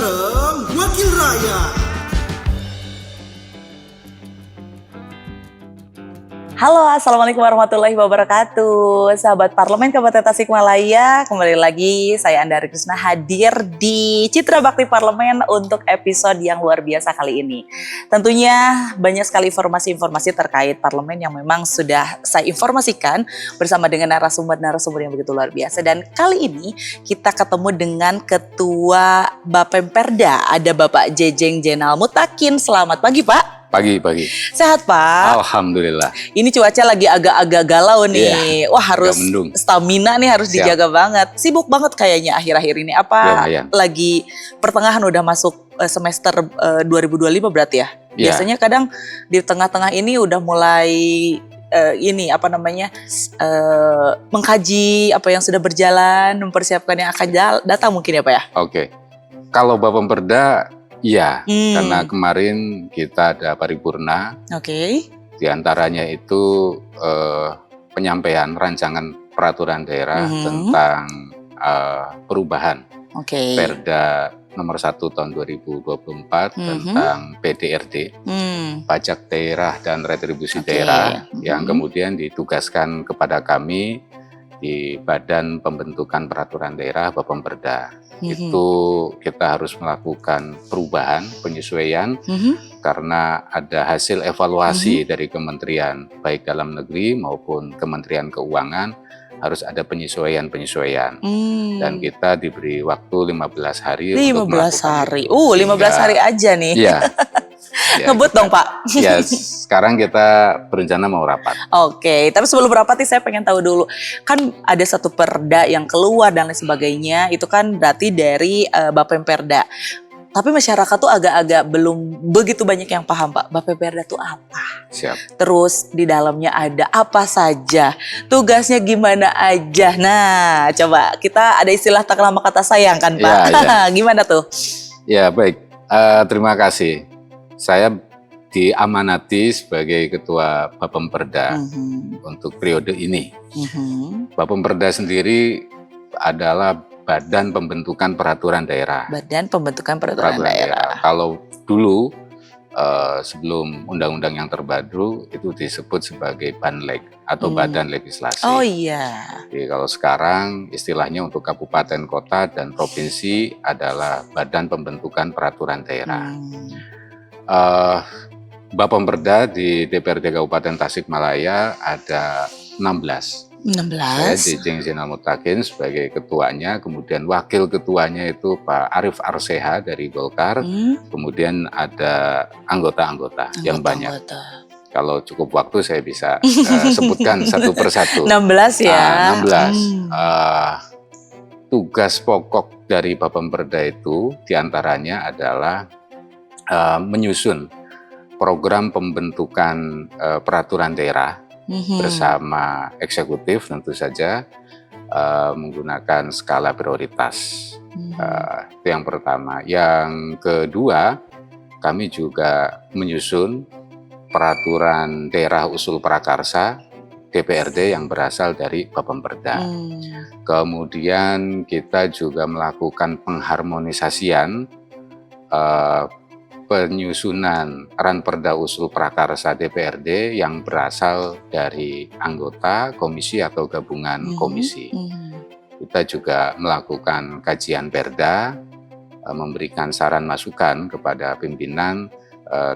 bareng Wakil Rakyat. Halo, Assalamualaikum warahmatullahi wabarakatuh. Sahabat Parlemen Kabupaten Tasikmalaya, kembali lagi saya Andari Krisna hadir di Citra Bakti Parlemen untuk episode yang luar biasa kali ini. Tentunya banyak sekali informasi-informasi terkait Parlemen yang memang sudah saya informasikan bersama dengan narasumber-narasumber yang begitu luar biasa. Dan kali ini kita ketemu dengan Ketua Bapemperda, ada Bapak Jejeng Jenal Mutakin. Selamat pagi Pak. Pagi. Sehat Pak? Alhamdulillah. Ini cuaca lagi agak-agak galau nih. Wah harus stamina nih harus dijaga banget. Sibuk banget kayaknya akhir-akhir ini. Apa lagi pertengahan udah masuk semester 2025 berarti ya? Biasanya kadang di tengah-tengah ini udah mulai mengkaji apa yang sudah berjalan, mempersiapkan yang akan datang mungkin ya Pak ya? Oke. Kalau Bapemperda iya, karena kemarin kita ada paripurna. Oke. Di antaranya itu penyampaian rancangan peraturan daerah tentang perubahan Perda nomor 1 tahun 2024 tentang PDRD, pajak daerah dan retribusi daerah, yang kemudian ditugaskan kepada kami di Badan Pembentukan Peraturan Daerah Bapemperda. Itu kita harus melakukan perubahan, penyesuaian karena ada hasil evaluasi dari kementerian baik dalam negeri maupun Kementerian Keuangan, harus ada penyesuaian. Dan kita diberi waktu 15 hari untuk melakukan 15 hari aja nih. Iya. Ngebut dong Pak. Ya, sekarang kita berencana mau rapat. Oke, tapi sebelum rapat nih saya pengen tahu dulu. Kan ada satu perda yang keluar dan lain sebagainya, itu kan berarti dari Bapemperda. Tapi masyarakat tuh agak-agak belum begitu banyak yang paham Pak, Bapemperda tuh apa? Siap. Terus di dalamnya ada apa saja? Tugasnya gimana aja? Nah, coba kita ada istilah tak lama kata sayang kan Pak? Gimana tuh? Ya baik, terima kasih. Saya diamanati sebagai Ketua Bapemperda untuk periode ini. Bapemperda sendiri adalah Badan Pembentukan Peraturan Daerah. Badan Pembentukan Peraturan Daerah. Kalau dulu sebelum undang-undang yang terbaru itu disebut sebagai Banleg atau Badan Legislasi. Oh iya. Jadi kalau sekarang istilahnya untuk kabupaten, kota, dan provinsi adalah Badan Pembentukan Peraturan Daerah. Bapemperda di DPRD Kabupaten Tasikmalaya ada 16. Saya Jejeng Jenal Mutakin sebagai ketuanya, kemudian wakil ketuanya itu Pak Arief Arseha dari Golkar, kemudian ada anggota-anggota yang banyak. Kalau cukup waktu saya bisa sebutkan satu persatu. 16 ya? 16. Tugas pokok dari Bapemperda itu diantaranya adalah menyusun program pembentukan peraturan daerah bersama eksekutif tentu saja, menggunakan skala prioritas. Itu yang pertama. Yang kedua, kami juga menyusun peraturan daerah usul prakarsa DPRD yang berasal dari Bapemperda. Kemudian kita juga melakukan pengharmonisasian penyusunan ranperda usul prakarsa DPRD yang berasal dari anggota komisi atau gabungan komisi. Kita juga melakukan kajian perda, memberikan saran masukan kepada pimpinan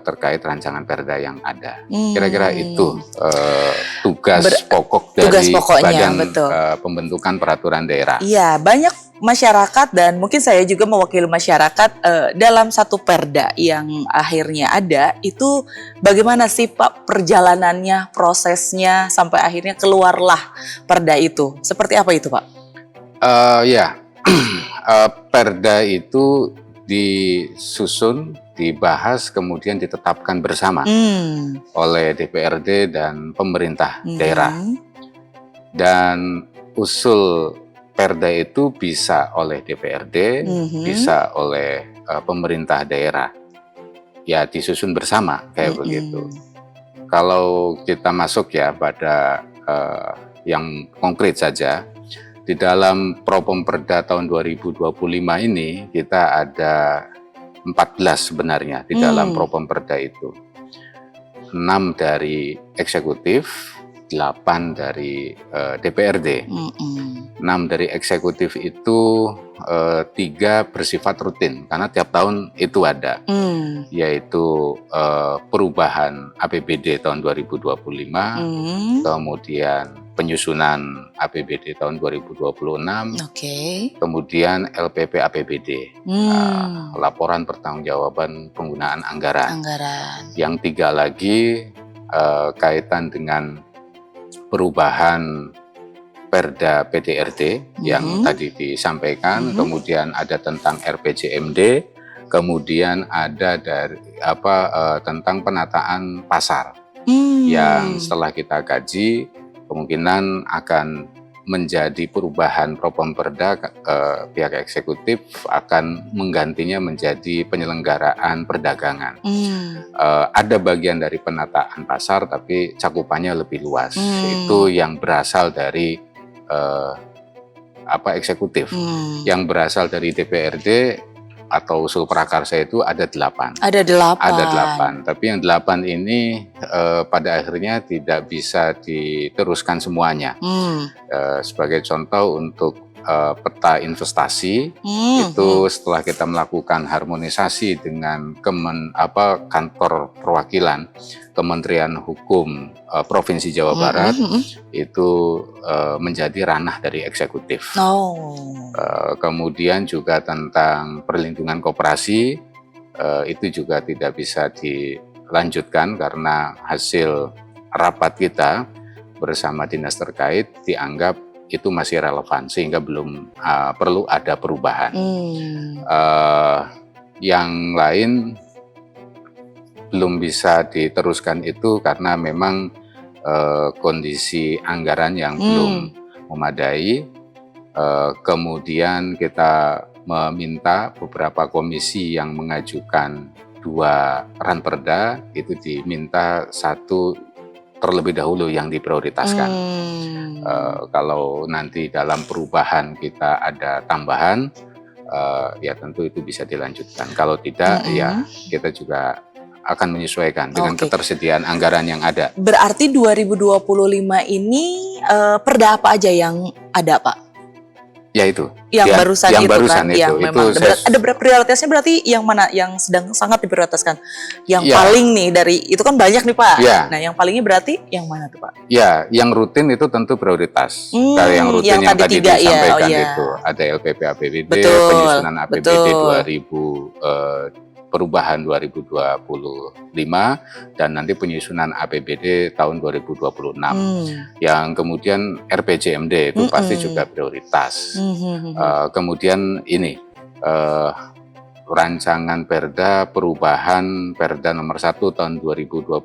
terkait rancangan perda yang ada. Kira-kira itu tugas pokok dari Badan Pembentukan Peraturan Daerah. Iya, banyak masyarakat dan mungkin saya juga mewakili masyarakat dalam satu perda yang akhirnya ada itu bagaimana sih Pak perjalanannya, prosesnya sampai akhirnya keluarlah perda itu. Seperti apa itu Pak? Perda itu disusun, dibahas, kemudian ditetapkan bersama oleh DPRD dan pemerintah daerah. Dan usul perda itu bisa oleh DPRD, bisa oleh pemerintah daerah. Ya disusun bersama kayak begitu. Kalau kita masuk ya pada yang konkret saja, Di dalam Propemperda tahun 2025 ini kita ada 14 sebenarnya di dalam Propemperda itu. 6 dari eksekutif, 8 dari DPRD. 6 dari eksekutif itu 3 bersifat rutin karena tiap tahun itu ada, yaitu perubahan APBD tahun 2025, kemudian penyusunan APBD tahun 2026, kemudian LPP APBD, laporan pertanggungjawaban penggunaan anggaran. Yang 3 lagi kaitan dengan perubahan Perda PDRT yang tadi disampaikan, kemudian ada tentang RPJMD, kemudian ada dari tentang penataan pasar yang setelah kita kaji kemungkinan akan menjadi perubahan Propemperda. Pihak eksekutif akan menggantinya menjadi penyelenggaraan perdagangan. Ada bagian dari penataan pasar tapi cakupannya lebih luas. Itu yang berasal dari eksekutif. Yang berasal dari DPRD atau usul prakarsa itu ada 8. Ada 8. Tapi yang 8 ini pada akhirnya tidak bisa diteruskan semuanya. Sebagai contoh untuk peta investasi itu setelah kita melakukan harmonisasi dengan kantor perwakilan Kementerian Hukum Provinsi Jawa Barat itu menjadi ranah dari eksekutif. Kemudian juga tentang perlindungan koperasi itu juga tidak bisa dilanjutkan karena hasil rapat kita bersama dinas terkait dianggap itu masih relevan sehingga belum perlu ada perubahan. Yang lain belum bisa diteruskan itu karena memang kondisi anggaran yang belum memadai. Kemudian kita meminta beberapa komisi yang mengajukan 2 ranperda itu diminta 1 terlebih dahulu yang diprioritaskan. Kalau nanti dalam perubahan kita ada tambahan, ya tentu itu bisa dilanjutkan. Kalau tidak, ya kita juga akan menyesuaikan dengan ketersediaan anggaran yang ada. Berarti 2025 ini perda apa aja yang ada, Pak? Ya itu. Yang barusan yang itu barusan kan, itu. yang memang ada prioritasnya, berarti yang mana yang sedang sangat diprioritaskan? Yang paling nih dari itu kan banyak nih, Pak. Nah, yang palingnya berarti yang mana tuh, Pak? Ya, yang rutin itu tentu prioritas. Dari yang rutin yang tadi disampaikan itu ada LPP APBD, penyusunan APBD 2000 perubahan 2025 dan nanti penyusunan APBD tahun 2026. Yang kemudian RPJMD itu pasti juga prioritas. Kemudian ini rancangan Perda perubahan Perda nomor 1 tahun 2024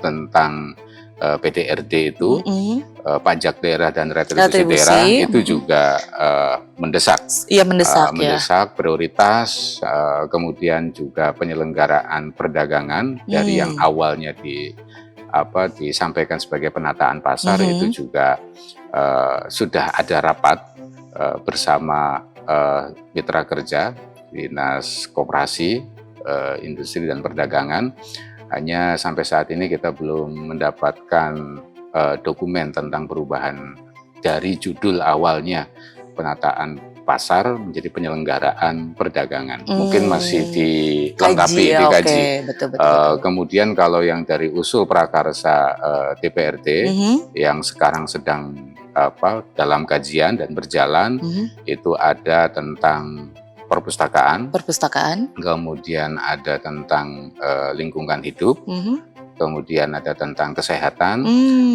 tentang PDRD itu, pajak daerah dan retribusi daerah itu juga mendesak. Iya, mendesak prioritas. Kemudian juga penyelenggaraan perdagangan dari yang awalnya disampaikan sebagai penataan pasar itu juga sudah ada rapat bersama mitra kerja, Dinas Koperasi, Industri dan Perdagangan. Hanya sampai saat ini kita belum mendapatkan dokumen tentang perubahan dari judul awalnya penataan pasar menjadi penyelenggaraan perdagangan. Mungkin masih dilengkapi, dikaji. Betul. Kemudian kalau yang dari usul prakarsa DPRD yang sekarang sedang dalam kajian dan berjalan, itu ada tentang perpustakaan, kemudian ada tentang lingkungan hidup, kemudian ada tentang kesehatan,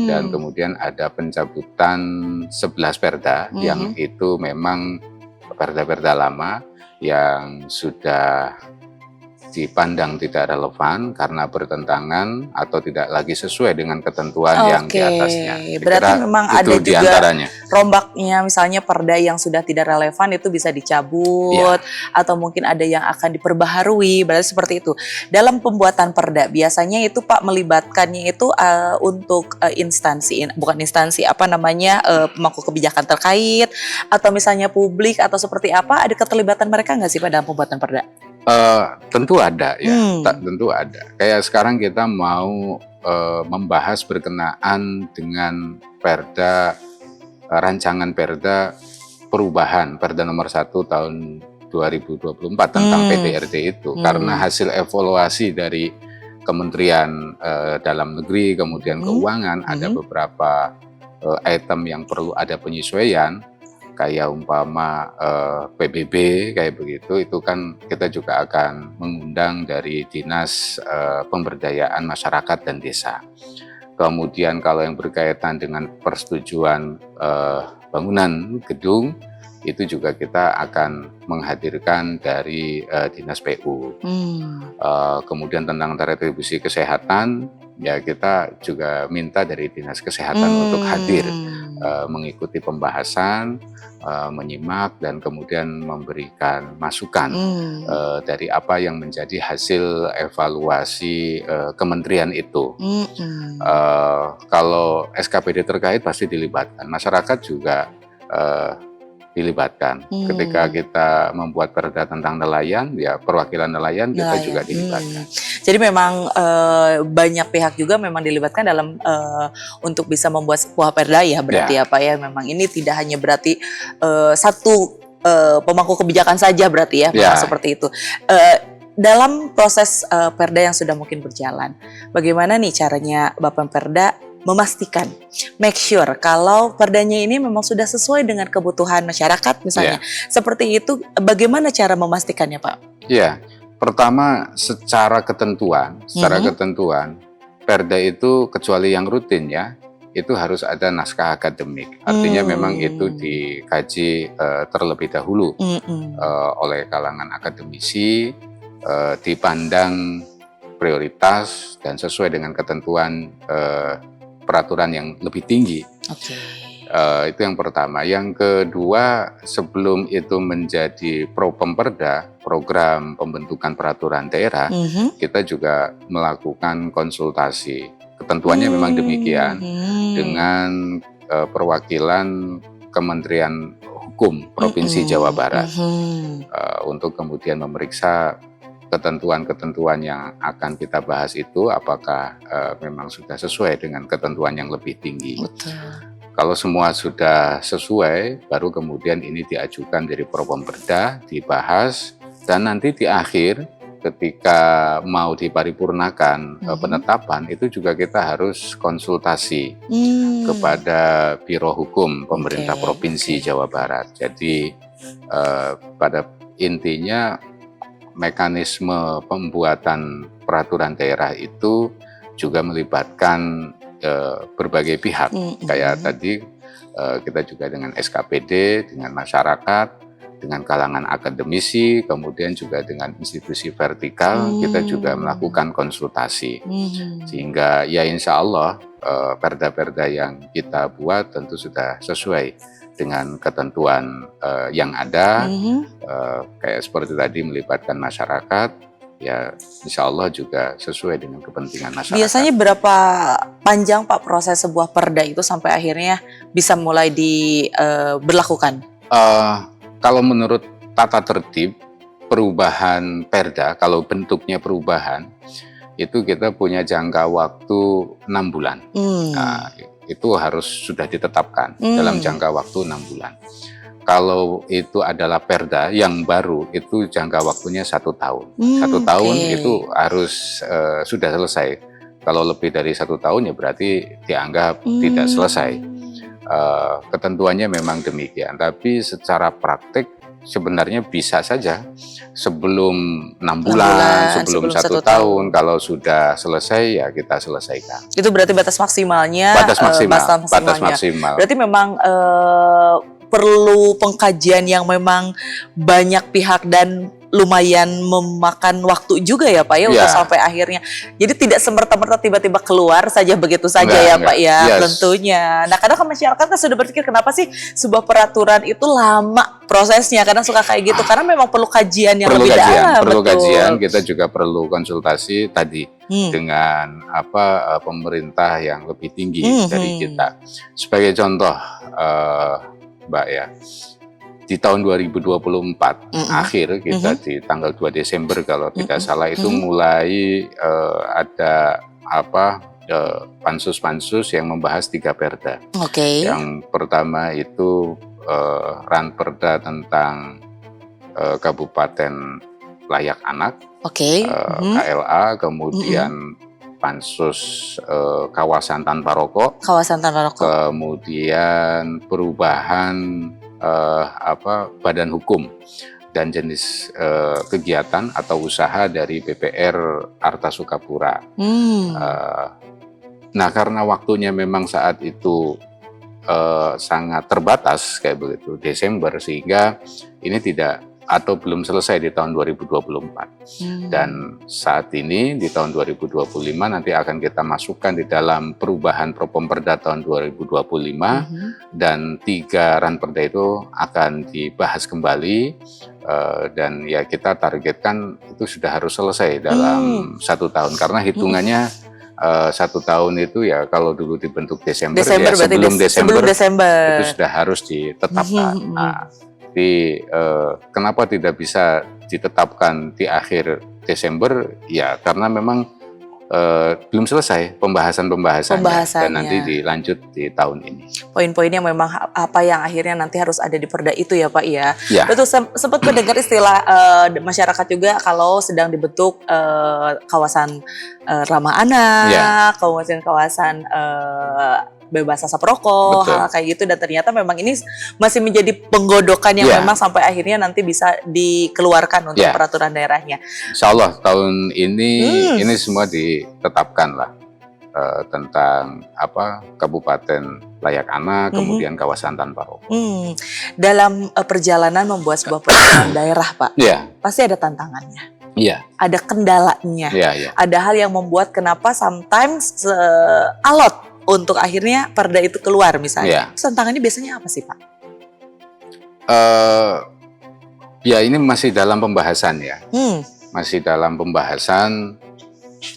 dan kemudian ada pencabutan 11 perda yang itu memang perda-perda lama yang sudah dipandang tidak relevan karena bertentangan atau tidak lagi sesuai dengan ketentuan yang di atasnya. Berarti memang ada juga diantaranya. Rombaknya, misalnya perda yang sudah tidak relevan itu bisa dicabut, atau mungkin ada yang akan diperbaharui, berarti seperti itu. Dalam pembuatan perda biasanya itu Pak melibatkannya itu untuk pemangku kebijakan terkait, atau misalnya publik atau seperti apa, ada keterlibatan mereka nggak sih Pak dalam pembuatan perda? Tentu ada ya, tentu ada. Kayak sekarang kita mau membahas berkenaan dengan rancangan perda perubahan, perda nomor 1 tahun 2024 tentang PDRT itu. Karena hasil evaluasi dari Kementerian Dalam Negeri, kemudian Keuangan, ada beberapa item yang perlu ada penyesuaian. Kayak umpama PBB kayak begitu, itu kan kita juga akan mengundang dari Dinas Pemberdayaan Masyarakat dan Desa. Kemudian kalau yang berkaitan dengan persetujuan bangunan gedung, itu juga kita akan menghadirkan dari Dinas PU. Kemudian tentang retribusi kesehatan, ya kita juga minta dari Dinas Kesehatan untuk hadir mengikuti pembahasan, menyimak dan kemudian memberikan masukan dari apa yang menjadi hasil evaluasi kementerian itu. Kalau SKPD terkait pasti dilibatkan, masyarakat juga dilibatkan. Ketika kita membuat perda tentang nelayan, ya perwakilan nelayan kita juga dilibatkan. Jadi memang banyak pihak juga memang dilibatkan dalam untuk bisa membuat sebuah perda ya berarti ya Pak ya. Memang ini tidak hanya berarti satu pemangku kebijakan saja berarti ya, memang seperti itu. Dalam proses perda yang sudah mungkin berjalan, bagaimana nih caranya Bapak Perda memastikan, make sure kalau perdanya ini memang sudah sesuai dengan kebutuhan masyarakat misalnya. Seperti itu, bagaimana cara memastikannya Pak? Pertama secara ketentuan, perda itu kecuali yang rutin ya, itu harus ada naskah akademik. Artinya memang itu dikaji terlebih dahulu oleh kalangan akademisi, dipandang prioritas dan sesuai dengan ketentuan peraturan yang lebih tinggi. Itu yang pertama. Yang kedua, sebelum itu menjadi Propemperda, program pembentukan peraturan daerah, kita juga melakukan konsultasi. Ketentuannya memang demikian dengan perwakilan Kementerian Hukum Provinsi Jawa Barat untuk kemudian memeriksa ketentuan-ketentuan yang akan kita bahas itu apakah memang sudah sesuai dengan ketentuan yang lebih tinggi. Kalau semua sudah sesuai, baru kemudian ini diajukan dari Propemperda, dibahas, dan nanti di akhir ketika mau diparipurnakan penetapan, itu juga kita harus konsultasi kepada Biro Hukum Pemerintah Provinsi Jawa Barat. Jadi pada intinya mekanisme pembuatan peraturan daerah itu juga melibatkan berbagai pihak. Kayak tadi kita juga dengan SKPD, dengan masyarakat, dengan kalangan akademisi, kemudian juga dengan institusi vertikal, kita juga melakukan konsultasi. Sehingga ya insya Allah perda-perda yang kita buat tentu sudah sesuai dengan ketentuan yang ada, kayak seperti tadi melibatkan masyarakat, ya insya Allah juga sesuai dengan kepentingan masyarakat. Biasanya berapa panjang Pak proses sebuah perda itu sampai akhirnya bisa mulai diberlakukan? Kalau menurut tata tertib perubahan perda, kalau bentuknya perubahan, itu kita punya jangka waktu 6 bulan. Nah, itu harus sudah ditetapkan dalam jangka waktu 6 bulan. Kalau itu adalah perda yang baru, itu jangka waktunya 1 tahun. 1 tahun itu harus sudah selesai. Kalau lebih dari 1 tahun ya berarti dianggap tidak selesai. Ketentuannya memang demikian, tapi secara praktik sebenarnya bisa saja sebelum 6 bulan, sebelum 1 tahun, kalau sudah selesai ya kita selesaikan. Itu berarti batas maksimalnya. Batas maksimal. Berarti memang perlu pengkajian yang memang banyak pihak dan lumayan memakan waktu juga ya Pak ya untuk sampai akhirnya. Jadi tidak semerta-merta tiba-tiba keluar saja begitu saja ya Pak ya, tentunya. Nah kadang masyarakat kan sudah berpikir kenapa sih sebuah peraturan itu lama prosesnya, kadang suka kayak gitu karena memang perlu kajian yang lebih dalam. Perlu kajian, kita juga perlu konsultasi tadi dengan pemerintah yang lebih tinggi dari kita. Sebagai contoh Mbak ya, di tahun 2024 akhir kita di tanggal 2 Desember kalau tidak salah itu mulai ada pansus-pansus yang membahas 3 perda. Yang pertama itu ranperda tentang Kabupaten Layak Anak, KLA, kemudian pansus kawasan tanpa rokok, kemudian perubahan badan hukum dan jenis kegiatan atau usaha dari BPR Arta Sukapura. Nah karena waktunya memang saat itu sangat terbatas kayak begitu Desember, sehingga ini tidak atau belum selesai di tahun 2024. Dan saat ini di tahun 2025 nanti akan kita masukkan di dalam perubahan Propemperda tahun 2025 dan 3 ranperda itu akan dibahas kembali dan ya kita targetkan itu sudah harus selesai dalam 1 tahun karena hitungannya 1 tahun itu ya kalau dulu dibentuk Desember ya sebelum Desember itu sudah harus ditetapkan. Kenapa tidak bisa ditetapkan di akhir Desember? Ya karena memang belum selesai pembahasannya dan nanti dilanjut di tahun ini. Poin-poinnya memang apa yang akhirnya nanti harus ada di perda itu ya Pak ya. Betul, sempat mendengar istilah masyarakat juga kalau sedang dibentuk kawasan ramah anak, kemudian kawasan bebas asap rokok, hal kayak gitu, dan ternyata memang ini masih menjadi penggodokan yang memang sampai akhirnya nanti bisa dikeluarkan untuk peraturan daerahnya. Insya Allah tahun ini semua ditetapkan lah tentang Kabupaten Layak Anak, kemudian kawasan tanpa rokok. Dalam perjalanan membuat sebuah peraturan daerah Pak, pasti ada tantangannya. Ada kendalanya, ada hal yang membuat kenapa sometimes alot untuk akhirnya perda itu keluar misalnya. Tantangannya biasanya apa sih Pak? Ya ini masih dalam pembahasan ya. Masih dalam pembahasan.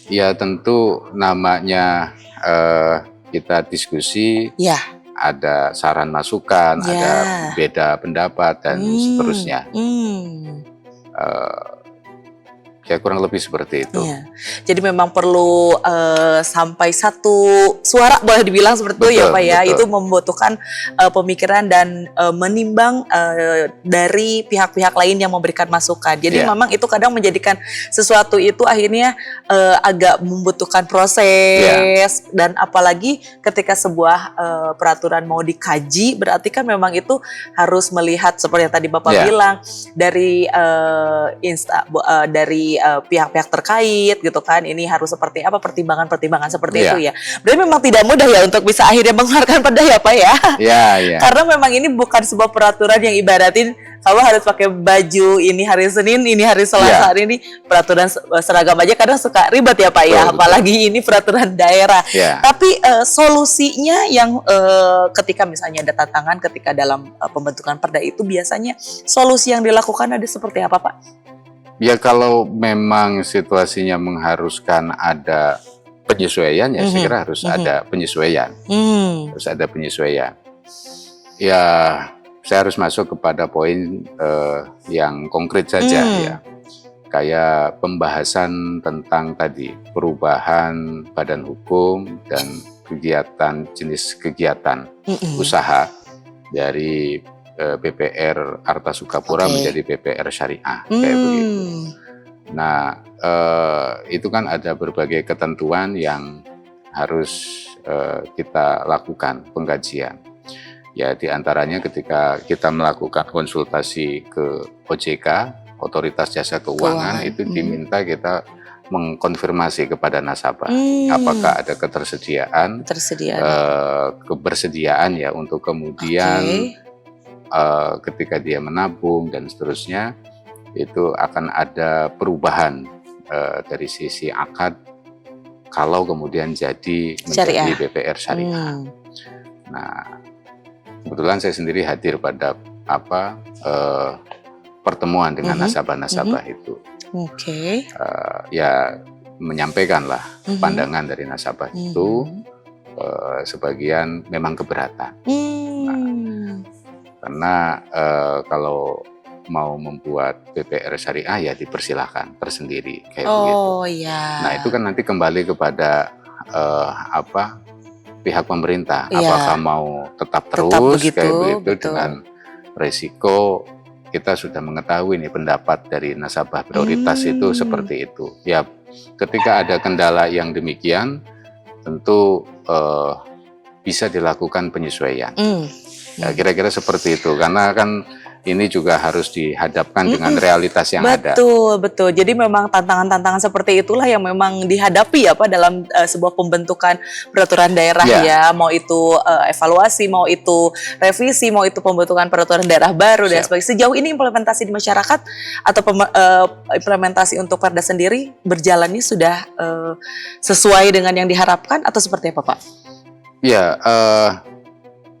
Ya tentu namanya kita diskusi. Ada saran masukan, ada beda pendapat dan seterusnya. Ya kurang lebih seperti itu. Jadi memang perlu sampai satu suara boleh dibilang seperti itu ya Pak ya. Itu membutuhkan pemikiran dan menimbang dari pihak-pihak lain yang memberikan masukan. Jadi memang itu kadang menjadikan sesuatu itu akhirnya agak membutuhkan proses dan apalagi ketika sebuah peraturan mau dikaji berarti kan memang itu harus melihat seperti yang tadi Bapak bilang dari pihak-pihak terkait gitu kan, ini harus seperti apa, pertimbangan-pertimbangan seperti itu ya. Berarti memang tidak mudah ya untuk bisa akhirnya mengeluarkan perda ya Pak ya. Karena memang ini bukan sebuah peraturan yang ibaratin kamu harus pakai baju ini hari Senin, ini hari Selasa, ini peraturan seragam aja kadang suka ribet ya Pak ya, apalagi ini peraturan daerah. Tapi solusinya yang ketika misalnya ada tantangan ketika dalam pembentukan perda itu biasanya solusi yang dilakukan ada seperti apa Pak? Ya kalau memang situasinya mengharuskan ada penyesuaian ya saya kira harus ada penyesuaian. Harus ada penyesuaian. Ya saya harus masuk kepada poin yang konkret saja ya. Kayak pembahasan tentang tadi perubahan badan hukum dan kegiatan jenis kegiatan usaha dari BPR Arta Sukapura menjadi BPR Syariah kayak begitu. Nah itu kan ada berbagai ketentuan yang harus kita lakukan pengkajian. Ya diantaranya ketika kita melakukan konsultasi ke OJK, Otoritas Jasa Keuangan, itu diminta kita mengkonfirmasi kepada nasabah apakah ada kebersediaan ya untuk kemudian ketika dia menabung dan seterusnya itu akan ada perubahan dari sisi akad kalau kemudian jadi menjadi BPR syariah. Nah, kebetulan saya sendiri hadir pada pertemuan dengan nasabah-nasabah itu. Ya menyampaikanlah pandangan dari nasabah itu, sebagian memang keberatan. Nah, karena kalau mau membuat BPR syariah ya dipersilahkan tersendiri kayak begitu. Nah itu kan nanti kembali kepada pihak pemerintah, apakah mau tetap terus kayak begitu dengan resiko kita sudah mengetahui nih pendapat dari nasabah prioritas itu seperti itu. Ya ketika ada kendala yang demikian tentu bisa dilakukan penyesuaian. Ya, kira-kira seperti itu karena kan ini juga harus dihadapkan dengan realitas yang ada. Betul. Jadi memang tantangan-tantangan seperti itulah yang memang dihadapi ya Pak dalam sebuah pembentukan peraturan daerah ya. Mau itu evaluasi, mau itu revisi, mau itu pembentukan peraturan daerah baru dan sebagainya. Sejauh ini implementasi di masyarakat atau implementasi untuk Perda sendiri berjalannya sudah sesuai dengan yang diharapkan atau seperti apa Pak? Ya,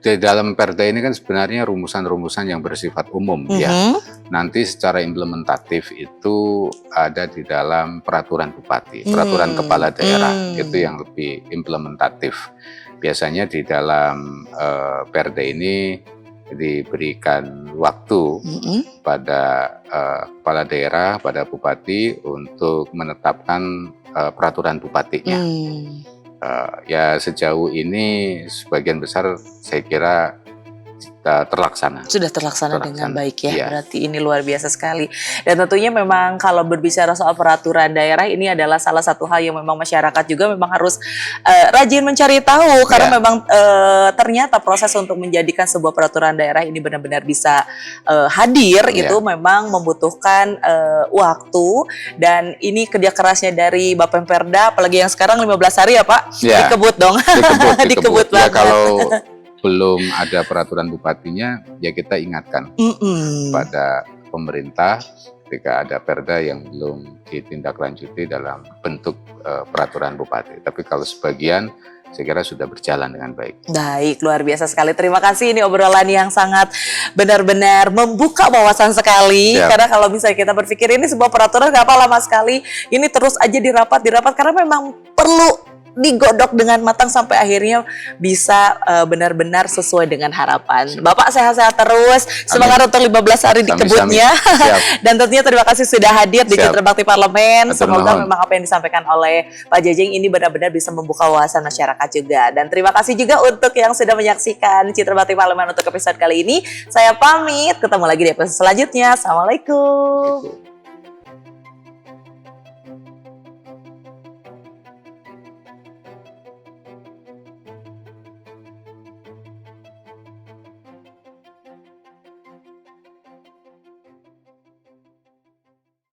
di dalam Perda ini kan sebenarnya rumusan-rumusan yang bersifat umum ya. Nanti secara implementatif itu ada di dalam peraturan bupati, peraturan kepala daerah itu yang lebih implementatif. Biasanya di dalam Perda ini diberikan waktu pada kepala daerah, pada bupati untuk menetapkan peraturan bupatinya. Ya sejauh ini sebagian besar saya kira terlaksana. Sudah terlaksana dengan baik ya. Berarti ini luar biasa sekali. Dan tentunya memang kalau berbicara soal peraturan daerah ini adalah salah satu hal yang memang masyarakat juga memang harus rajin mencari tahu karena memang ternyata proses untuk menjadikan sebuah peraturan daerah ini benar-benar bisa hadir itu memang membutuhkan waktu dan ini kerja kerasnya dari Bapemperda apalagi yang sekarang 15 hari ya Pak. Dikebut dong. Dikebut banget. Kalau belum ada peraturan bupatinya, ya kita ingatkan pada pemerintah ketika ada Perda yang belum ditindaklanjuti dalam bentuk peraturan bupati. Tapi kalau sebagian, saya kira sudah berjalan dengan baik. Baik, luar biasa sekali. Terima kasih ini obrolan yang sangat benar-benar membuka wawasan sekali. Karena kalau misalnya kita berpikir ini sebuah peraturan gak apa lama sekali, ini terus aja dirapat karena memang perlu digodok dengan matang sampai akhirnya bisa benar-benar sesuai dengan harapan. Bapak sehat-sehat terus, semangat untuk 15 hari dikebutnya. Dan tentunya terima kasih sudah hadir di Citra Bakti Parlemen. Semoga memang apa yang disampaikan oleh Pak Jajeng ini benar-benar bisa membuka wawasan masyarakat juga. Dan terima kasih juga untuk yang sudah menyaksikan Citra Bakti Parlemen untuk episode kali ini. Saya pamit, ketemu lagi di episode selanjutnya. Assalamualaikum.